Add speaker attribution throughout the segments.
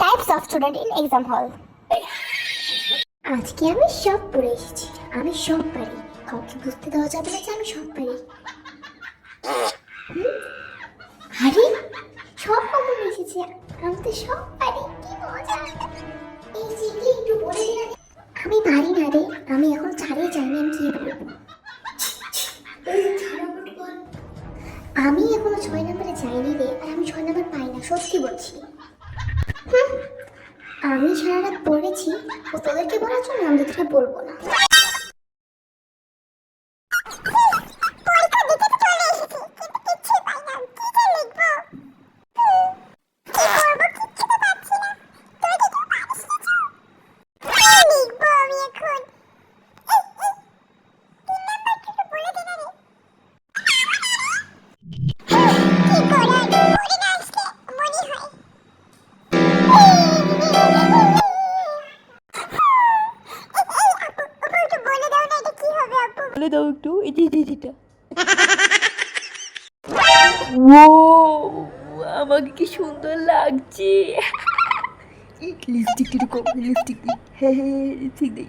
Speaker 1: Types of student in exam হল। আজকে আমি সব পড়ে এসেছি, আমি সব পারি, কাউকে বুঝতে দেওয়া যাবে না যে আমি সব পারি। আরে সব কমন এসেছে, আমি তো সব পারি, কি মজা। এই যে কি একটু বলে দিন। আমি পারি না রে, আমি এখন ছাড়িয়ে যাইনি, আমি কি বলবো। আমি এখনো 6 নম্বরে যাইনি রে, আর আমি 6 নম্বর পাই না, সত্যি বলছি। আমি সারা রাত পড়েছি, ও তোদেরকে বলার জন্য আমি তোদেরকে বলবো না।
Speaker 2: বলে দাও একটু এটা ও আমাকে কি সুন্দর লাগছে। লিপস্টিক একটু কম, লিপস্টিক দিই। হ্যাঁ হ্যাঁ লিপস্টিক দিই।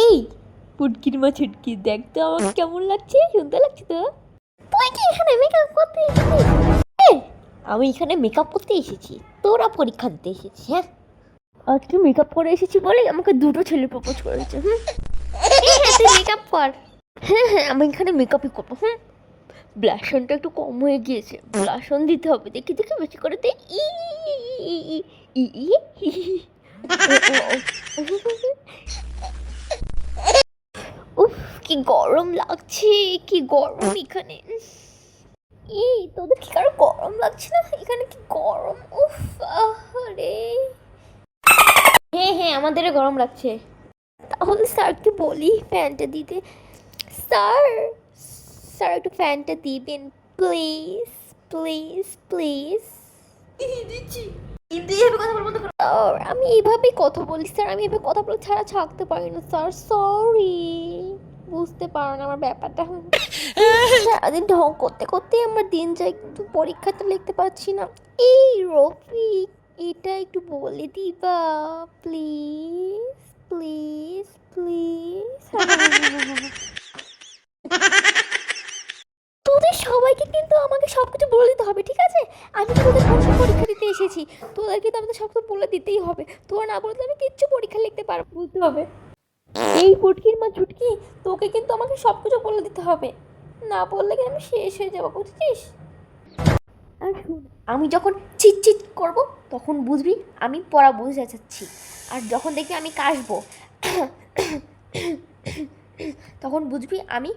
Speaker 2: এই পুটকির মা ছুটকি, দেখ তো আমাকে কেমন লাগছে, সুন্দর লাগছে তো। তুই কি এখানে মেকআপ করতে এসেছিস? আমি এখানে মেকআপ করতে এসেছি, তোরা পরীক্ষা দিতে এসেছিস। হ্যাঁ আজকে মেকআপ করে এসেছি বলে আমাকে দুটো ছেলে প্রপোজ করেছে। হ্যাঁ তুই মেকআপ কর। হ্যাঁ আমি এখানে মেকআপই করবো। ব্লাশনটা একটু কম হয়ে গিয়েছে, ব্লাশন দিতে হবে। দেখি বেশি করে দে। উফ কি গরম লাগছে, কি গরম এখানে। এই তোদের কি কারো গরম লাগছে না? এখানে কি গরম, উফ আরে। হ্যাঁ আমাদেরও গরম লাগছে। তাহলে স্যারকে বলি ফ্যানটা দিতে। স্যার স্যার একটু ফ্যানটা দিবেন প্লিজ প্লিজ প্লিজ। দিচ্ছি। আমি এইভাবেই কথা বলি স্যার, আমি এভাবে কথা বলে ছাড়া থাকতে পারি না স্যার, সরি। বুঝতে পারো না আমার ব্যাপারটা। সারাদিন ঢং করতে করতেই আমার দিন যায়, কিন্তু পরীক্ষাটা লিখতে পারছি না। এই রফিক, এটা একটু বলে দিবা প্লিজ প্লিজ প্লিজ। তোদের সবাইকে কিন্তু আমাকে সব কিছু বলে দিতে হবে, ঠিক আছে? আমি তো তোদের বসে পরীক্ষা দিতে এসেছি, তোদের কিন্তু আমাদের সব কিছু বলে দিতেই হবে। তোরা না বললে আমি কিচ্ছু পরীক্ষা লিখতে পারবো, বুঝতে হবে। এই পুটকির মা ছুটকি, তোকে কিন্তু আমাকে সব কিছু বলে দিতে হবে, না বললে কিন্তু আমি শেষ হয়ে যাবো, বুঝছিস? আর শোন, আমি যখন চিট করবো তখন বুঝবি আমি পড়া বুঝে যাচ্ছি, আর যখন দেখবি আমি কাশবো তখন বুঝবি আমি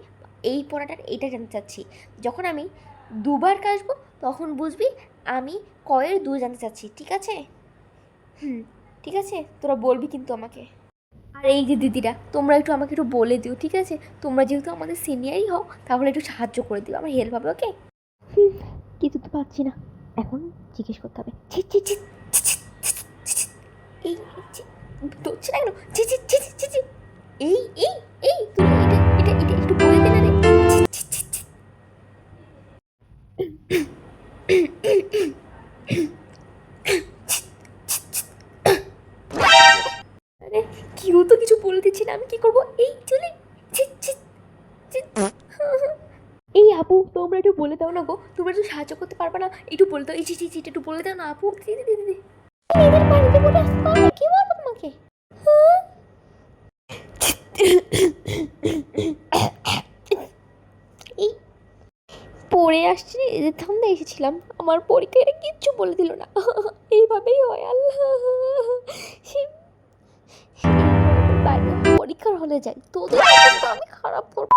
Speaker 2: এই পড়াটার এইটা জানতে চাচ্ছি। যখন আমি দুবার কাশবো তখন বুঝবি আমি কয়ের দুই জানতে চাচ্ছি, ঠিক আছে? ঠিক আছে, তোরা বলবি কিন্তু আমাকে। আর এই যে দিদিরা, তোমরা একটু আমাকে একটু বলে দিও, ঠিক আছে? তোমরা যেহেতু আমাদের সিনিয়রই হও, তাহলে একটু সাহায্য করে দিও, আমার হেল্প হবে, ওকে? কিছু তো পাচ্ছি না, এখন জিজ্ঞেস করতে হবে। এই ধরছে না কেন? এই এই এই তুমি এটা একটু বলে দে না রে। আরে কেউ তো কিছু বলে দিচ্ছি না, আমি কি করবো? এই চলে। এই আপু, তোমরা একটু বলে দাও না গো, তোমরা একটু সাহায্য করতে পারবে না? একটু বলে দাও, এই একটু বলে দাও না আপু। দিদি এদের বাড়িতে বলে আসতে পারো না, কি বলবো তোমাকে? এই পড়ে আসছি, এদের ঠান্ডা এসেছিলাম, আমার পরীক্ষা এটা কিচ্ছু বলে দিল না। এইভাবেই হয় আল্লাহ। বাইরে পরীক্ষার হলে যাই, তোদের আমি খারাপ করবো।